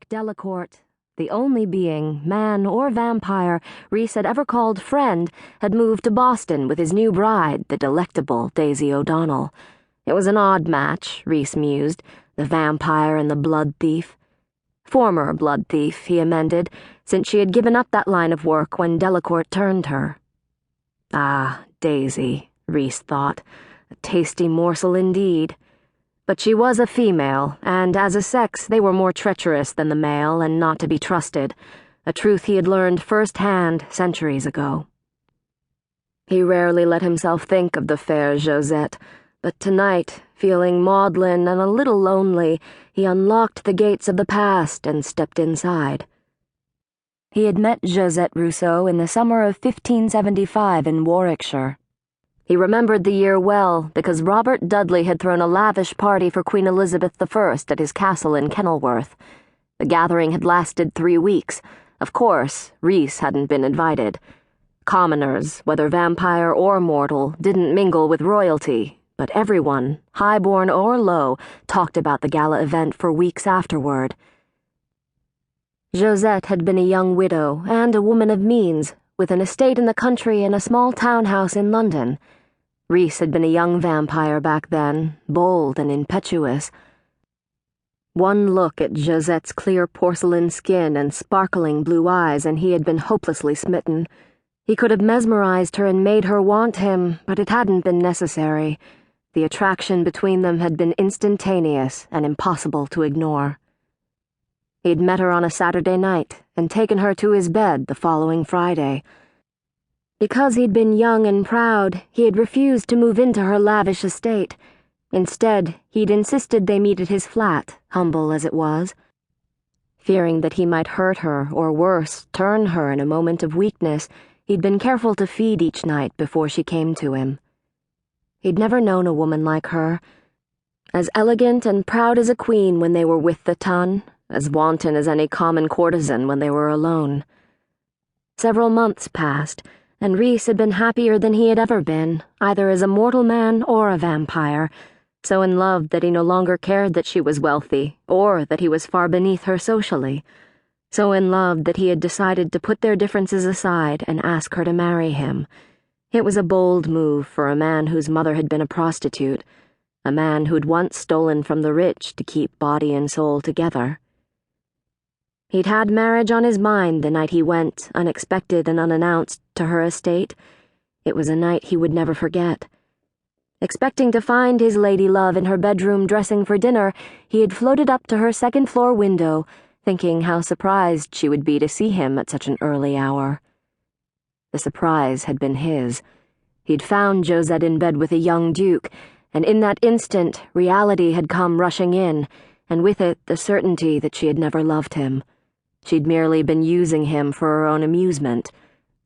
Unlike Delacourt, the only being, man or vampire, Rhys had ever called friend, had moved to Boston with his new bride, the delectable Daisy O'Donnell. It was an odd match, Rhys mused, the vampire and the blood thief. Former blood thief, he amended, since she had given up that line of work when Delacourt turned her. Ah, Daisy, Rhys thought, a tasty morsel indeed. But she was a female, and as a sex they were more treacherous than the male and not to be trusted, a truth he had learned first-hand centuries ago. He rarely let himself think of the fair Josette, but tonight, feeling maudlin and a little lonely, he unlocked the gates of the past and stepped inside. He had met Josette Rousseau in the summer of 1575 in Warwickshire. He remembered the year well because Robert Dudley had thrown a lavish party for Queen Elizabeth I at his castle in Kenilworth. The gathering had lasted 3 weeks. Of course, Rhys hadn't been invited. Commoners, whether vampire or mortal, didn't mingle with royalty, but everyone, highborn or low, talked about the gala event for weeks afterward. Josette had been a young widow and a woman of means, with an estate in the country and a small townhouse in London. Rhys had been a young vampire back then, bold and impetuous. One look at Josette's clear porcelain skin and sparkling blue eyes and he had been hopelessly smitten. He could have mesmerized her and made her want him, but it hadn't been necessary. The attraction between them had been instantaneous and impossible to ignore. He'd met her on a Saturday night and taken her to his bed the following Friday. Because he'd been young and proud, he had refused to move into her lavish estate. Instead, he'd insisted they meet at his flat, humble as it was. Fearing that he might hurt her, or worse, turn her in a moment of weakness, he'd been careful to feed each night before she came to him. He'd never known a woman like her. As elegant and proud as a queen when they were with the ton, as wanton as any common courtesan when they were alone. Several months passed, and Rhys had been happier than he had ever been, either as a mortal man or a vampire, so in love that he no longer cared that she was wealthy, or that he was far beneath her socially, so in love that he had decided to put their differences aside and ask her to marry him. It was a bold move for a man whose mother had been a prostitute, a man who'd once stolen from the rich to keep body and soul together. He'd had marriage on his mind the night he went, unexpected and unannounced, to her estate. It was a night he would never forget. Expecting to find his lady love in her bedroom dressing for dinner, he had floated up to her second-floor window, thinking how surprised she would be to see him at such an early hour. The surprise had been his. He'd found Josette in bed with a young duke, and in that instant, reality had come rushing in, and with it the certainty that she had never loved him. She'd merely been using him for her own amusement,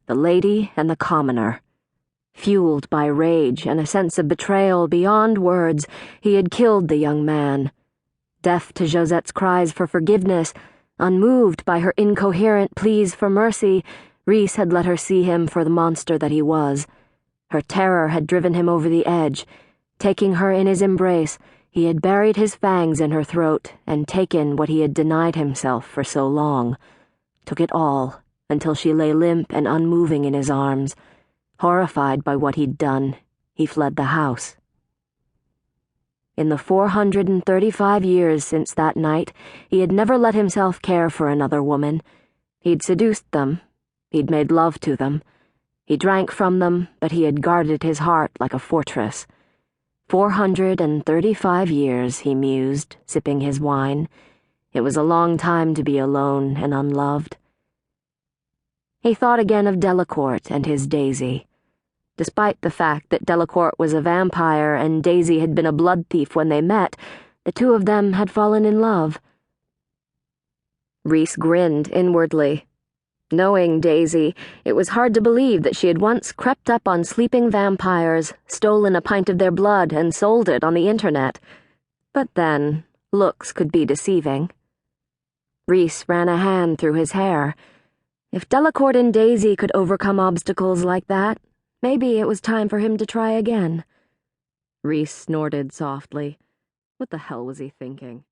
the lady and the commoner. Fueled by rage and a sense of betrayal beyond words, he had killed the young man. Deaf to Josette's cries for forgiveness, unmoved by her incoherent pleas for mercy, Rhys had let her see him for the monster that he was. Her terror had driven him over the edge. Taking her in his embrace, he had buried his fangs in her throat and taken what he had denied himself for so long. Took it all, until she lay limp and unmoving in his arms. Horrified by what he'd done, he fled the house. In the 435 years since that night, he had never let himself care for another woman. He'd seduced them. He'd made love to them. He drank from them, but he had guarded his heart like a fortress. 435 years, he mused, sipping his wine. It was a long time to be alone and unloved. He thought again of Delacourt and his Daisy. Despite the fact that Delacourt was a vampire and Daisy had been a blood thief when they met, the two of them had fallen in love. Rhys grinned inwardly. Knowing Daisy, it was hard to believe that she had once crept up on sleeping vampires, stolen a pint of their blood, and sold it on the internet. But then, looks could be deceiving. Rhys ran a hand through his hair. If Delacourt and Daisy could overcome obstacles like that, maybe it was time for him to try again. Rhys snorted softly. What the hell was he thinking?